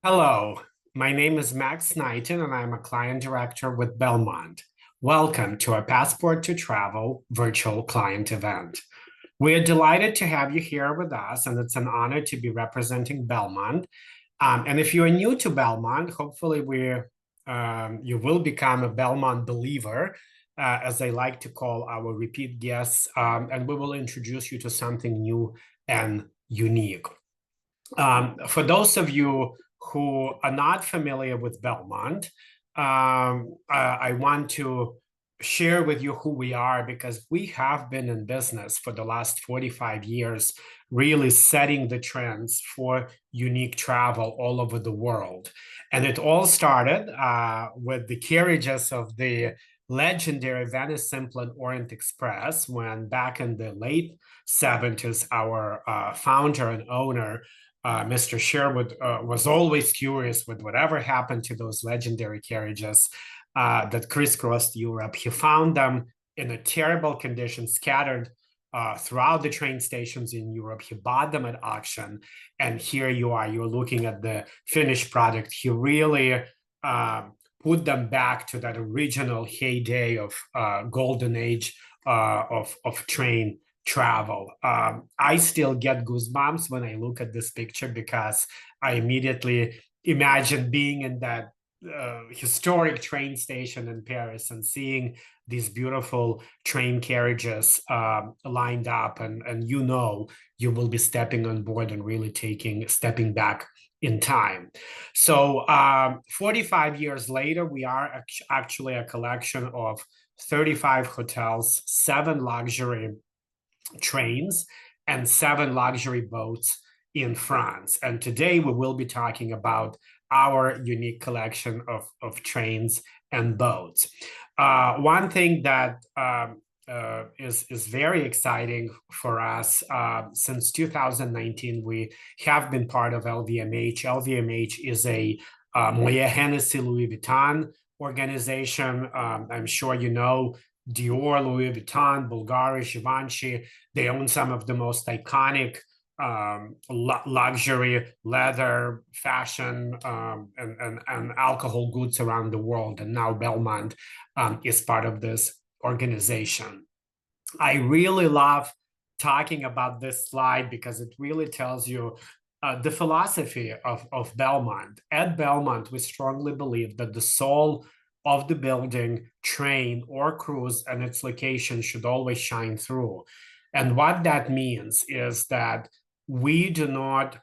Hello, my name is Max Knighton and I'm a client director with Belmond. Welcome to our Passport to Travel virtual client event. We are delighted to have you here with us, and it's an honor to be representing Belmond. And if you are new to Belmond, hopefully you will become a Belmond believer, as I like to call our repeat guests, and we will introduce you to something new and unique. For those of you who are not familiar with Belmond, I want to share with you who we are because we have been in business for the last 45 years, really setting the trends for unique travel all over the world. And it all started with the carriages of the legendary Venice Simplon Orient Express when back in the late 70s, our founder and owner Mr. Sherwood was always curious with whatever happened to those legendary carriages that crisscrossed Europe. He found them in a terrible condition, scattered throughout the train stations in Europe. He bought them at auction, and here you are. You're looking at the finished product. He really put them back to that original heyday of golden age of train travel. I still get goosebumps when I look at this picture because I immediately imagine being in that historic train station in Paris and seeing these beautiful train carriages lined up, and you will be stepping on board and really stepping back in time. So 45 years later, we are actually a collection of 35 hotels, 7 luxury trains, and 7 luxury boats in France. And today we will be talking about our unique collection of trains and boats. One thing that is very exciting for us. Since 2019, we have been part of LVMH. LVMH is a Moët Hennessy Louis Vuitton organization. I'm sure you know Dior, Louis Vuitton, Bulgari, Givenchy. They own some of the most iconic luxury leather, fashion, and alcohol goods around the world. And now Belmond is part of this organization. I really love talking about this slide because it really tells you the philosophy of Belmond. At Belmond, we strongly believe that the soul of the building, train, or cruise and its location should always shine through. And what that means is that we do not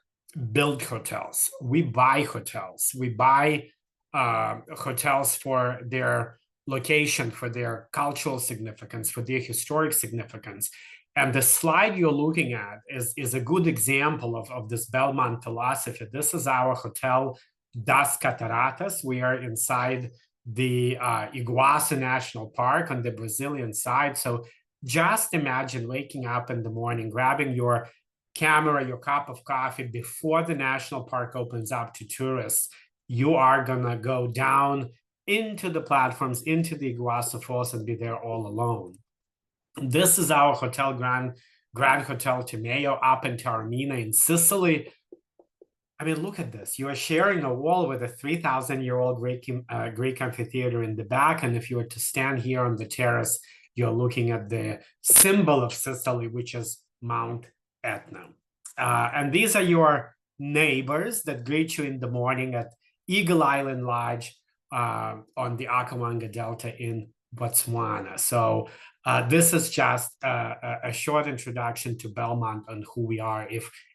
build hotels. We buy hotels. We buy hotels for their location, for their cultural significance, for their historic significance. And the slide you're looking at is a good example of this Belmond philosophy. This is our hotel, Das Cataratas. We are inside the Iguazu National Park on the Brazilian side. So just imagine waking up in the morning, grabbing your camera, your cup of coffee before the national park opens up to tourists. You are gonna go down into the platforms, into the Iguazu Falls, and be there all alone. This is our Hotel Grand Hotel Timeo up in Taormina in Sicily. I mean, look at this. You are sharing a wall with a 3,000-year-old Greek amphitheater in the back. And if you were to stand here on the terrace, you're looking at the symbol of Sicily, which is Mount Etna. And these are your neighbors that greet you in the morning at Eagle Island Lodge on the Akawanga Delta in Botswana. So this is just a short introduction to Belmond and who we are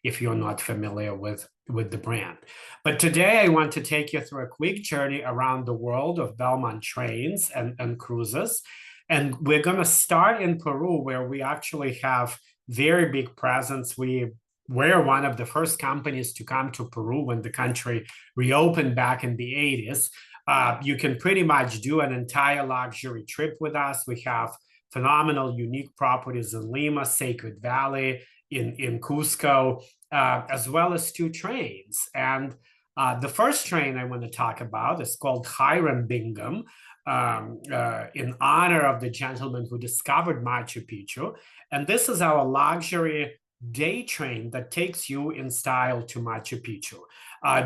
if you're not familiar with the brand. But today I want to take you through a quick journey around the world of Belmond trains and cruises. And we're going to start in Peru, where we actually have very big presence. We were one of the first companies to come to Peru when the country reopened back in the 80s. You can pretty much do an entire luxury trip with us. We have phenomenal, unique properties in Lima, Sacred Valley, in Cusco, as well as 2 trains. And the first train I want to talk about is called Hiram Bingham, in honor of the gentleman who discovered Machu Picchu. And this is our luxury day train that takes you in style to Machu Picchu.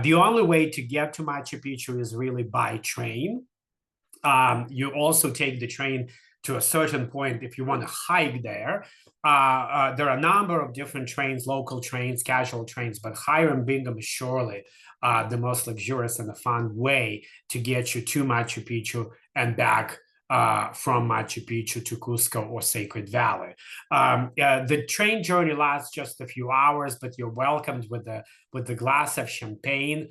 The only way to get to Machu Picchu is really by train. You also take the train to a certain point if you want to hike there. There are a number of different trains, local trains, casual trains, but Hiram Bingham is surely the most luxurious and a fun way to get you to Machu Picchu and back from Machu Picchu to Cusco or Sacred Valley. The train journey lasts just a few hours, but you're welcomed with the glass of champagne.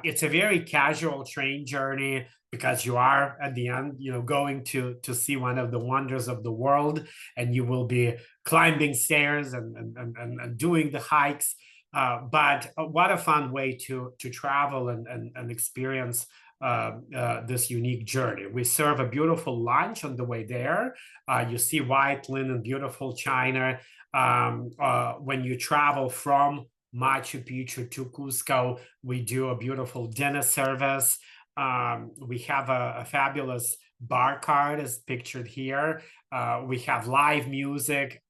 It's a very casual train journey because you are at the end, going to see one of the wonders of the world, and you will be climbing stairs and doing the hikes. But what a fun way to travel and experience this unique journey. We serve a beautiful lunch on the way there. You see white linen, beautiful china. When you travel from Machu Picchu to Cusco, we do a beautiful dinner service. We have a fabulous bar card as pictured here. We have live music,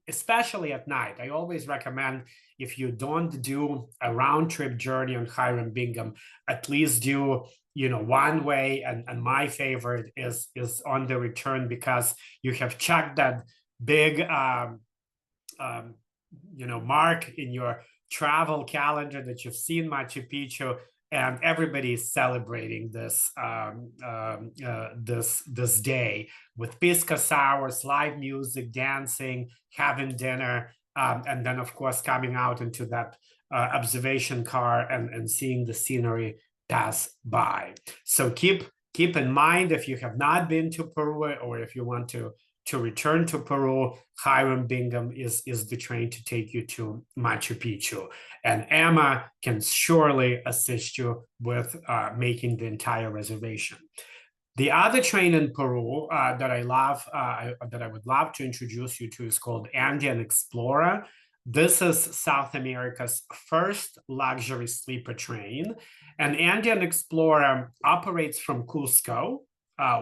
especially at night. I always recommend, if you don't do a round trip journey on Hiram Bingham, at least do one way. And my favorite is on the return, because you have checked that big mark in your travel calendar that you've seen Machu Picchu, and everybody is celebrating this this day with pisco sours, live music, dancing, having dinner, and then of course coming out into that observation car and seeing the scenery pass by. So keep in mind, if you have not been to Peru, or if you want to return to Peru, Hiram Bingham is the train to take you to Machu Picchu. And Emma can surely assist you with making the entire reservation. The other train in Peru that I love, that I would love to introduce you to, is called Andean Explorer. This is South America's first luxury sleeper train. And Andean Explorer operates from Cusco,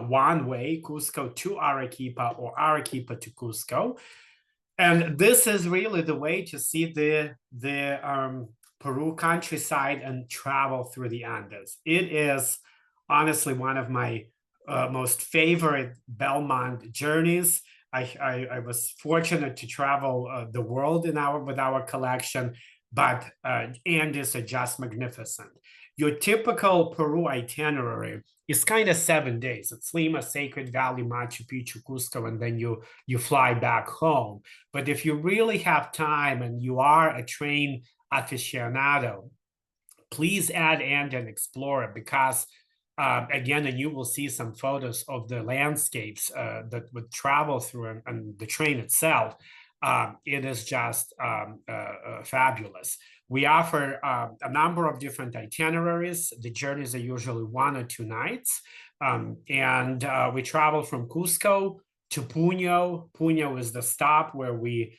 one way, Cusco to Arequipa, or Arequipa to Cusco. And this is really the way to see the Peru countryside and travel through the Andes. It is honestly one of my most favorite Belmond journeys. I was fortunate to travel the world with our collection, but Andes are just magnificent. Your typical Peru itinerary is kind of 7 days. It's Lima, Sacred Valley, Machu Picchu, Cusco, and then you fly back home. But if you really have time and you are a train aficionado, please add Andean Explorer, because again, and you will see some photos of the landscapes that would travel through, and the train itself. It is just fabulous. We offer a number of different itineraries. The journeys are usually 1 or 2 nights. And we travel from Cusco to Puno. Puno is the stop where we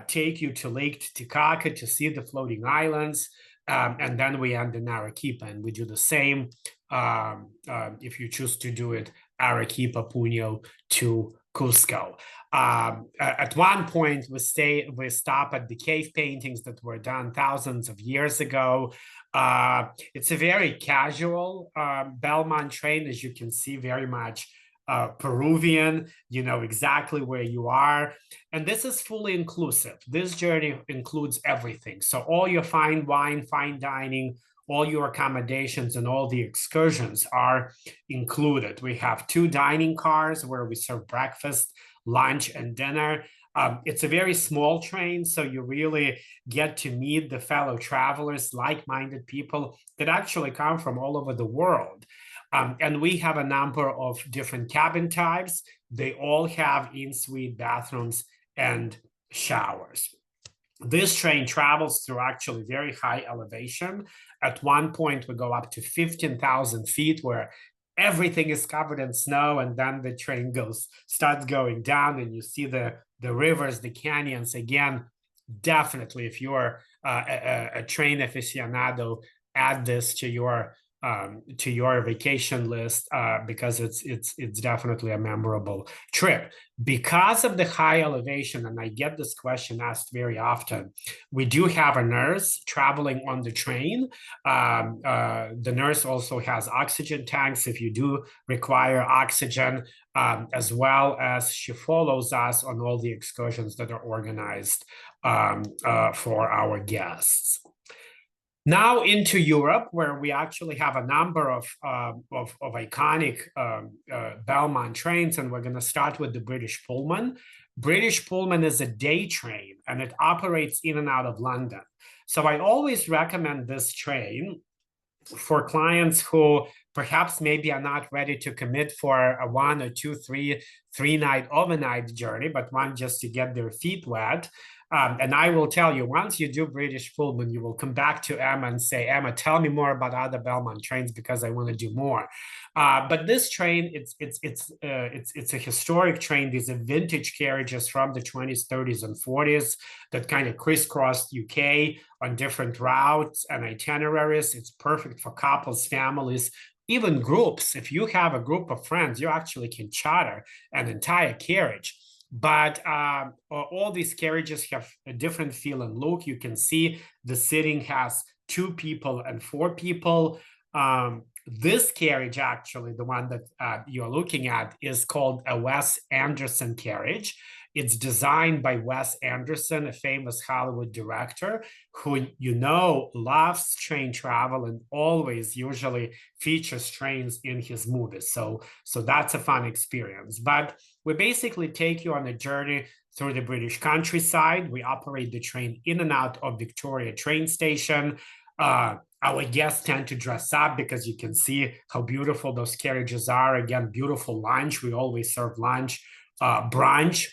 take you to Lake Titicaca to see the floating islands. And then we end in Arequipa, and we do the same if you choose to do it, Arequipa, Puno to Cusco. At one point, we stop at the cave paintings that were done thousands of years ago. It's a very casual Belmond train, as you can see, very much Peruvian. You know exactly where you are. And this is fully inclusive. This journey includes everything. So all your fine wine, fine dining, all your accommodations, and all the excursions are included. We have 2 dining cars where we serve breakfast, lunch, and dinner. It's a very small train, so you really get to meet the fellow travelers, like-minded people that actually come from all over the world. And we have a number of different cabin types. They all have in-suite bathrooms and showers. This train travels through actually very high elevation. At one point, we go up to 15,000 feet, where everything is covered in snow, and then the train starts going down, and you see the rivers, the canyons. Again, definitely, if you're a train aficionado, add this to your to your vacation list because it's definitely a memorable trip. Because of the high elevation, and I get this question asked very often, we do have a nurse traveling on the train. The nurse also has oxygen tanks if you do require oxygen, as well as she follows us on all the excursions that are organized for our guests. Now into Europe, where we actually have a number of iconic Belmond trains, and we're going to start with the British Pullman. British Pullman is a day train, and it operates in and out of London. So I always recommend this train for clients who perhaps maybe are not ready to commit for a 1 or 2, 3 night overnight journey, but want just to get their feet wet. And I will tell you, once you do British Pullman, you will come back to Emma and say, Emma, tell me more about other Belmond trains because I want to do more. But this train, it's a historic train. These are vintage carriages from the 20s, 30s, and 40s that kind of crisscrossed UK on different routes and itineraries. It's perfect for couples, families, even groups. If you have a group of friends, you actually can charter an entire carriage. But all these carriages have a different feel and look. You can see the seating has 2 people and 4 people. This carriage, actually, the one that you're looking at, is called a Wes Anderson carriage. It's designed by Wes Anderson, a famous Hollywood director who loves train travel and always usually features trains in his movies. So that's a fun experience. But we basically take you on a journey through the British countryside. We operate the train in and out of Victoria train station. Our guests tend to dress up because you can see how beautiful those carriages are. Again, beautiful lunch. We always serve lunch, brunch.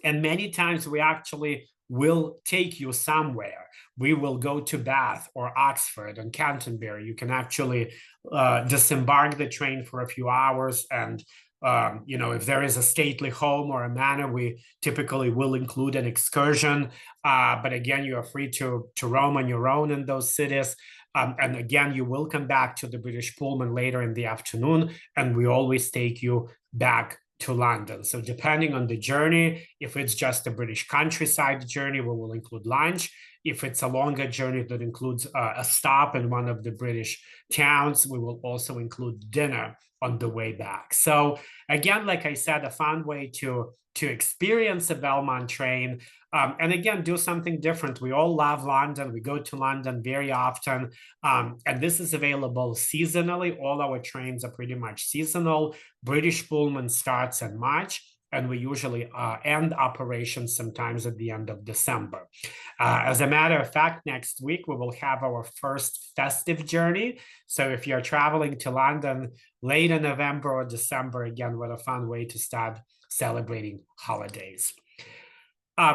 And many times we actually will take you somewhere. We will go to Bath or Oxford and Canterbury. You can actually disembark the train for a few hours. And, if there is a stately home or a manor, we typically will include an excursion. But again, you are free to roam on your own in those cities. And again, you will come back to the British Pullman later in the afternoon, and we always take you back to London. So depending on the journey, if it's just a British countryside journey, we will include lunch. If it's a longer journey that includes a stop in one of the British towns, we will also include dinner on the way back. So again, like I said, a fun way to experience a Belmond train. And again, do something different. We all love London. We go to London very often. And this is available seasonally. All our trains are pretty much seasonal. British Pullman starts in March, and we usually end operations sometimes at the end of December. As a matter of fact, next week, we will have our first festive journey. So if you're traveling to London late in November or December, again, what a fun way to start celebrating holidays.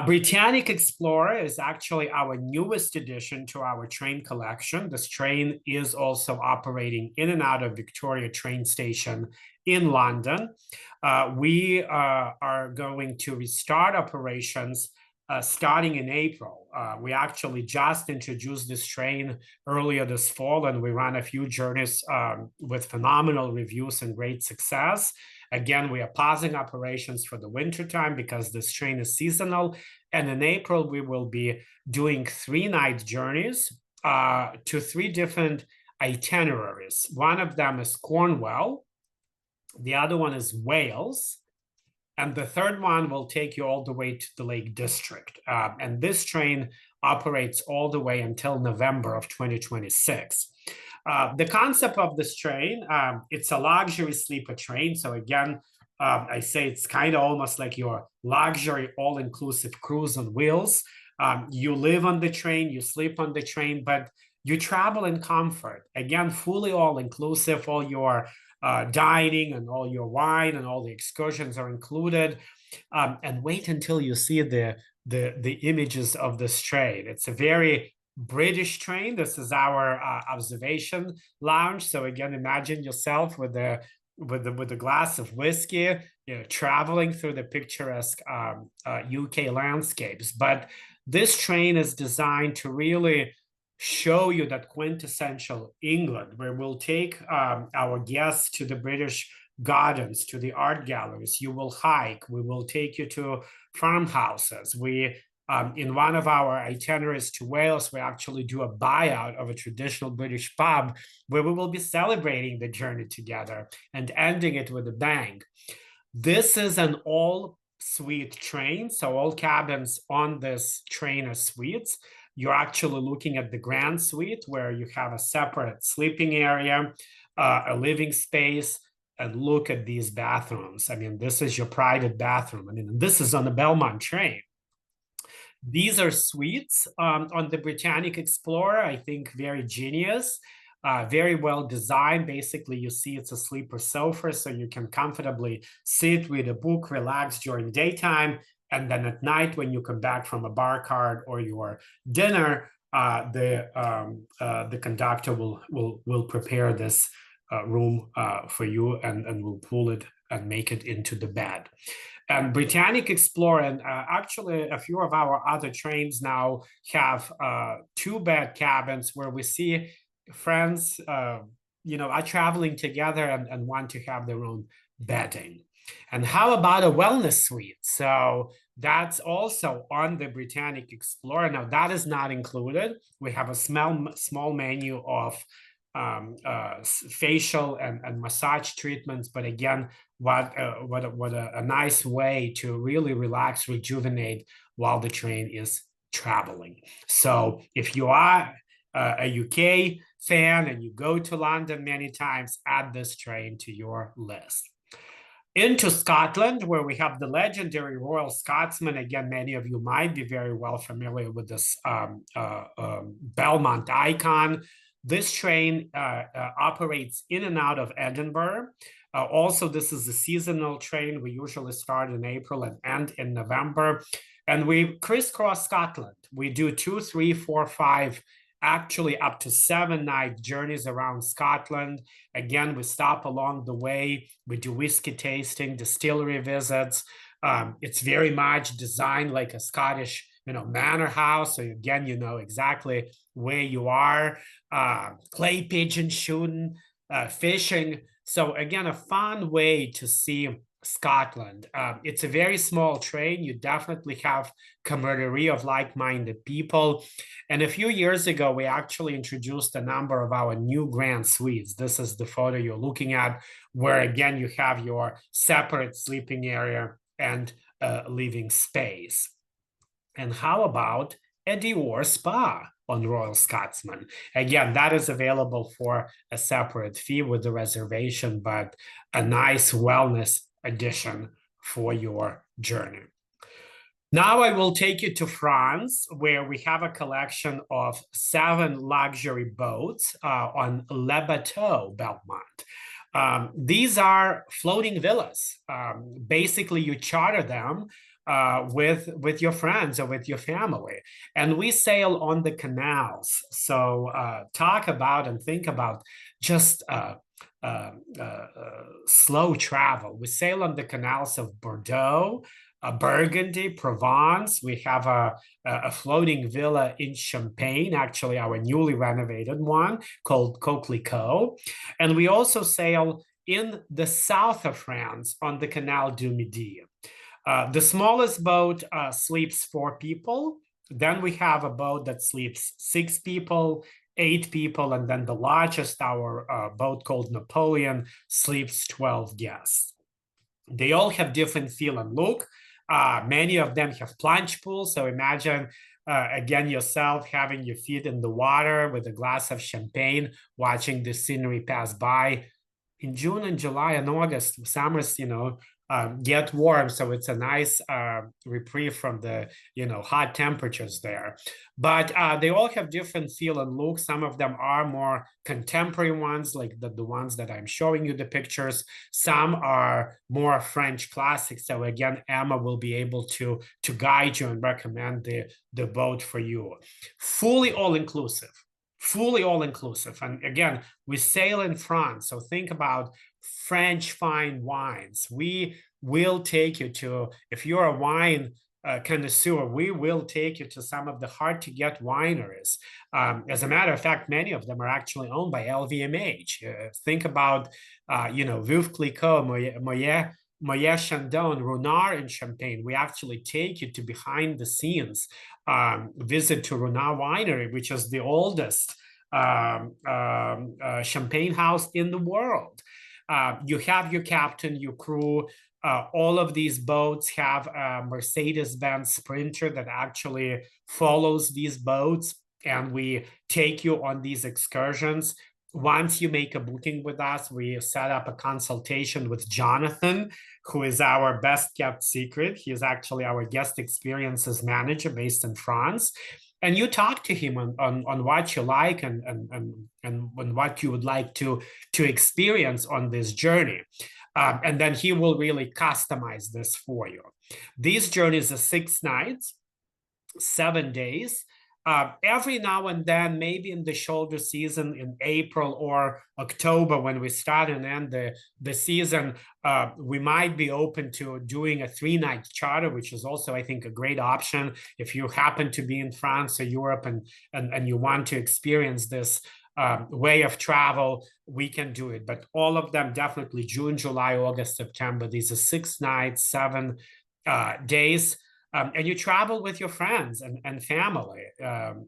Britannic Explorer is actually our newest addition to our train collection. This train is also operating in and out of Victoria train station in London. We are going to restart operations starting in April. We actually just introduced this train earlier this fall, and we ran a few journeys with phenomenal reviews and great success. Again, we are pausing operations for the winter time because this train is seasonal. And in April, we will be doing 3-night journeys to 3 different itineraries. One of them is Cornwall. The other one is Wales. And the third one will take you all the way to the Lake District. And this train operates all the way until November of 2026. The concept of this train, it's a luxury sleeper train. So again, I say it's kind of almost like your luxury all-inclusive cruise on wheels. You live on the train, you sleep on the train, but you travel in comfort. Again, fully all-inclusive, all your dining and all your wine and all the excursions are included. And wait until you see the images of this train. It's a very British train. This is our observation lounge. So again, imagine yourself with a glass of whiskey, traveling through the picturesque UK landscapes. But this train is designed to really show you that quintessential England, where we'll take our guests to the British gardens, to the art galleries. You will hike. We will take you to farmhouses. In one of our itineraries to Wales, we actually do a buyout of a traditional British pub where we will be celebrating the journey together and ending it with a bang. This is an all suite train. So all cabins on this train are suites. You're actually looking at the grand suite where you have a separate sleeping area, a living space, and look at these bathrooms. I mean, this is your private bathroom. I mean, this is on the Belmond train. These are suites on the Britannic Explorer. I think very genius, very well designed. Basically, you see it's a sleeper sofa, so you can comfortably sit, read a book, relax during daytime. And then at night, when you come back from a bar cart or your dinner, the conductor will prepare this room for you and will pull it and make it into the bed. And Britannic Explorer, and actually a few of our other trains now have two-bed cabins where we see friends, are traveling together and want to have their own bedding. And how about a wellness suite? So that's also on the Britannic Explorer. Now that is not included. We have a small menu of facial and massage treatments, but again, what a nice way to really relax, rejuvenate while the train is traveling. So if you are a UK fan and you go to London many times, add this train to your list. Into Scotland, where we have the legendary Royal Scotsman. Again, many of you might be very well familiar with this Belmond icon. This train operates in and out of Edinburgh. Also, this is a seasonal train. We usually start in April and end in November. And we crisscross Scotland. We do 2, 3, 4, 5, actually up to 7-night journeys around Scotland. Again, we stop along the way. We do whiskey tasting, distillery visits. It's very much designed like a Scottish, manor house. So again, you know exactly where you are. Clay pigeon shooting, fishing. So again, a fun way to see Scotland. It's a very small train. You definitely have camaraderie of like-minded people. And a few years ago, we actually introduced a number of our new grand suites. This is the photo you're looking at, where again, you have your separate sleeping area and living space. And how about a Dior spa on Royal Scotsman? Again, that is available for a separate fee with the reservation, but a nice wellness addition for your journey. Now I will take you to France, where we have a collection of 7 luxury boats on Le Bateau Belmond. These are floating villas. Basically, you charter them with your friends or with your family, and we sail on the canals. So talk about and think about just slow travel. We sail on the canals of Bordeaux, Burgundy, Provence. We have a floating villa in Champagne, actually our newly renovated one called Coquelicot. And we also sail in the south of France on the Canal du Midi. The smallest boat sleeps 4 people. Then we have a boat that sleeps 6 people, 8 people, and then the largest, our boat called Napoleon, sleeps 12 guests. They all have different feel and look. Many of them have plunge pools. So imagine, again, yourself having your feet in the water with a glass of champagne, watching the scenery pass by. In June and July and August, summers, get warm. So it's a nice reprieve from the, hot temperatures there. But they all have different feel and look. Some of them are more contemporary ones, like the ones that I'm showing you the pictures. Some are more French classics. So again, Emma will be able to guide you and recommend the boat for you. Fully all-inclusive. Fully all-inclusive. And again, we sail in France. So think about French fine wines. We will take you to, if you're a wine connoisseur, we will take you to some of the hard-to-get wineries. As a matter of fact, many of them are actually owned by LVMH. Think about, Veuve Clicquot, Moët Chandon, Runar in Champagne. We actually take you to behind the scenes visit to Runar Winery, which is the oldest champagne house in the world. You have your captain, your crew. All of these boats have a Mercedes-Benz Sprinter that actually follows these boats, and we take you on these excursions. Once you make a booking with us, we set up a consultation with Jonathan, who is our best kept secret. He is actually our guest experiences manager based in France. And you talk to him on what you like and what you would like to experience on this journey. And then he will really customize this for you. These journeys are 6 nights, 7 days. Every now and then, maybe in the shoulder season in April or October, when we start and end the season, we might be open to doing a 3-night charter, which is also, I think, a great option if you happen to be in France or Europe and you want to experience this way of travel. We can do it. But all of them, definitely June, July, August, September. These are 6 nights, 7 days. And you travel with your friends and family.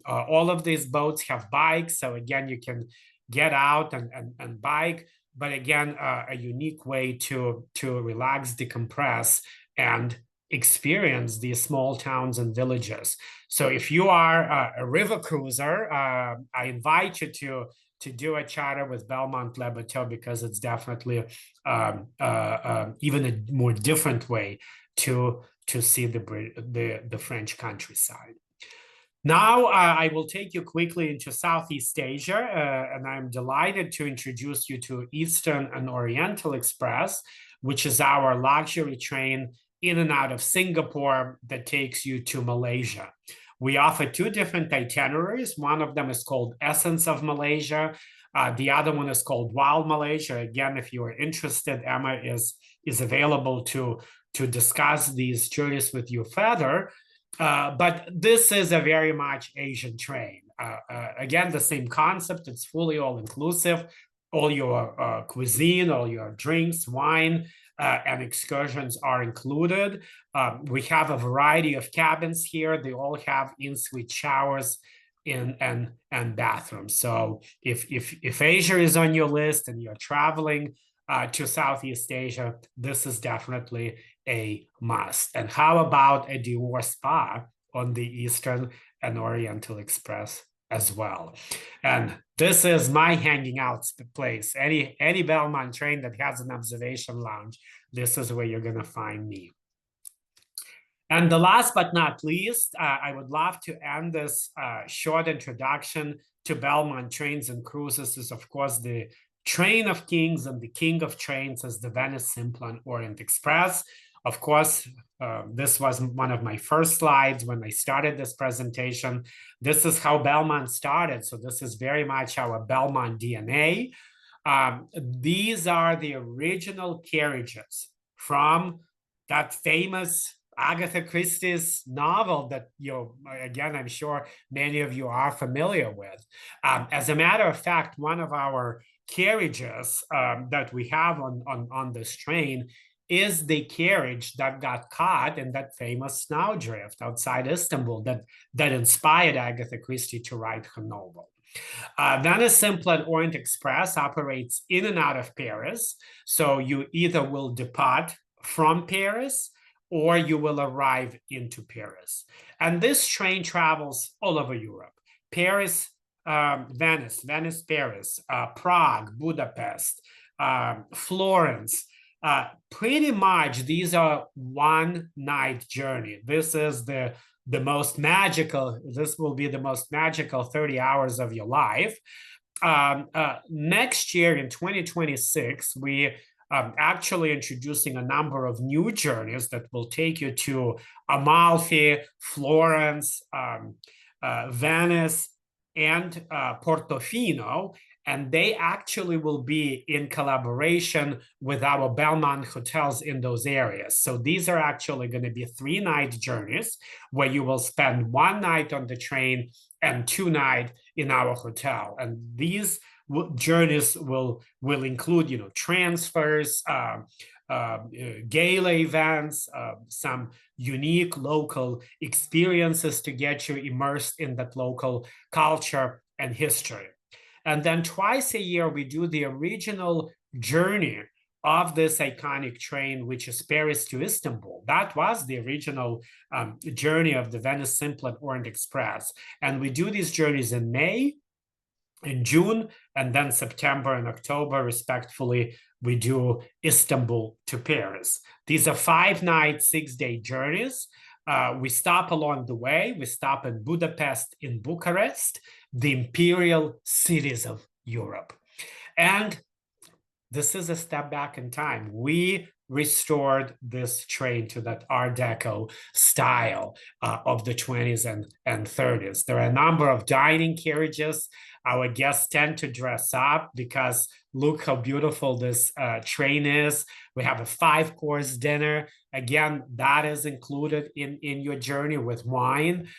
All of these boats have bikes. So again, you can get out and bike. But again, a unique way to relax, decompress, and experience these small towns and villages. So if you are a river cruiser, I invite you to do a charter with Belmond Le Bateau, because it's definitely even a more different way to see the French countryside. Now, I will take you quickly into Southeast Asia, and I'm delighted to introduce you to Eastern and Oriental Express, which is our luxury train in and out of Singapore that takes you to Malaysia. We offer 2 different itineraries. One of them is called Essence of Malaysia. The other one is called Wild Malaysia. Again, if you are interested, Emma is available to discuss these journeys with you further. But this is a very much Asian train. Again, the same concept. It's fully all-inclusive. All your cuisine, all your drinks, wine, and excursions are included. We have a variety of cabins here. They all have in-suite showers and bathrooms. So if Asia is on your list and you're traveling to Southeast Asia, this is definitely a must. And how about a Dior spa on the Eastern and Oriental Express as well? And this is my hanging out place. Any Belmond train that has an observation lounge, this is where you're going to find me. And the last but not least, I would love to end this short introduction to Belmond Trains and Cruises is, of course, the Train of Kings, and the king of trains is the Venice Simplon Orient Express. Of course, this was one of my first slides when I started this presentation. This is how Belmond started. So this is very much our Belmond DNA. These are the original carriages from that famous Agatha Christie's novel that, again, I'm sure many of you are familiar with. As a matter of fact, one of our carriages that we have on this train is the carriage that got caught in that famous snowdrift outside Istanbul that inspired Agatha Christie to write her novel. Venice Simplon Orient Express operates in and out of Paris. So you either will depart from Paris or you will arrive into Paris. And this train travels all over Europe. Paris, Venice, Paris, Prague, Budapest, Florence. Pretty much these are 1-night journey. This is the most magical, this will be the most magical 30 hours of your life. Next year in 2026, we actually introducing a number of new journeys that will take you to Amalfi, Florence, Venice, and Portofino, and they actually will be in collaboration with our Belmond hotels in those areas. So these are actually going to be 3-night journeys where you will spend 1 night on the train and 2 nights in our hotel. And these journeys will include, transfers, gala events, some unique local experiences to get you immersed in that local culture and history. And then twice a year, we do the original journey of this iconic train, which is Paris to Istanbul. That was the original journey of the Venice Simplot Orient Express. And we do these journeys in May, in June, and then September and October, respectively, we do Istanbul to Paris. These are 5-night, 6-day journeys. We stop along the way. We stop in Budapest, in Bucharest, the imperial cities of Europe. And this is a step back in time. We restored this train to that Art Deco style of the 20s and 30s. There are a number of dining carriages. Our guests tend to dress up because look how beautiful this train is. We have a 5-course dinner. Again, that is included in your journey with wine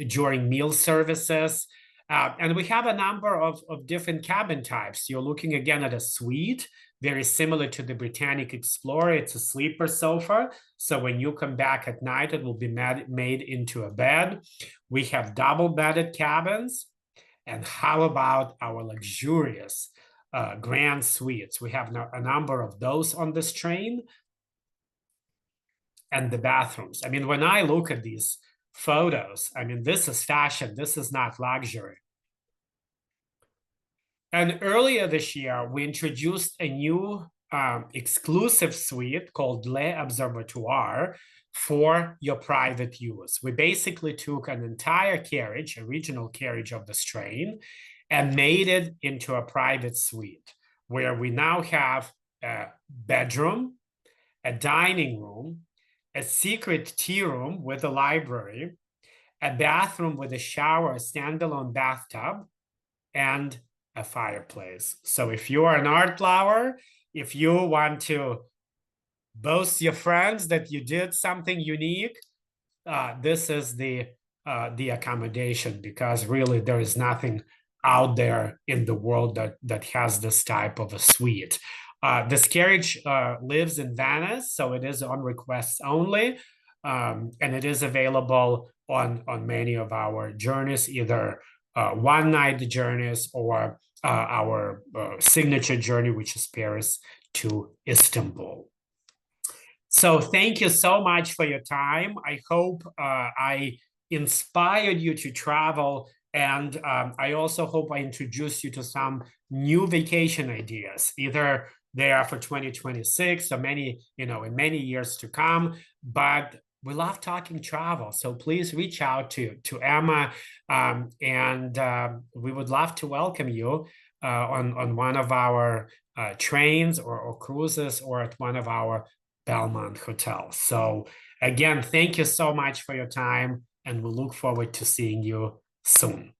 during meal services. And we have a number of different cabin types. You're looking again at a suite, very similar to the Britannic Explorer. It's a sleeper sofa. So when you come back at night, it will be made into a bed. We have double-bedded cabins. And how about our luxurious grand suites? We have a number of those on this train. And the bathrooms. I mean, when I look at these photos, I mean, this is fashion. This is not luxury. And earlier this year, we introduced a new exclusive suite called Le Observatoire for your private use. We basically took an entire carriage, a regional carriage of this train, and made it into a private suite where we now have a bedroom, a dining room, a secret tea room with a library, a bathroom with a shower, a standalone bathtub, and a fireplace. So if you are an art lover, if you want to boast your friends that you did something unique, this is the accommodation, because really there is nothing out there in the world that has this type of a suite. This carriage lives in Venice, so it is on requests only, and it is available on many of our journeys, either 1-night journeys or our signature journey, which is Paris to Istanbul. So thank you so much for your time. I hope I inspired you to travel, and I also hope I introduced you to some new vacation ideas. Either they are for 2026 or many, in many years to come. But we love talking travel, so please reach out to Emma, and we would love to welcome you on one of our trains or cruises, or at one of our Belmond hotels. So again, thank you so much for your time, and we look forward to seeing you soon.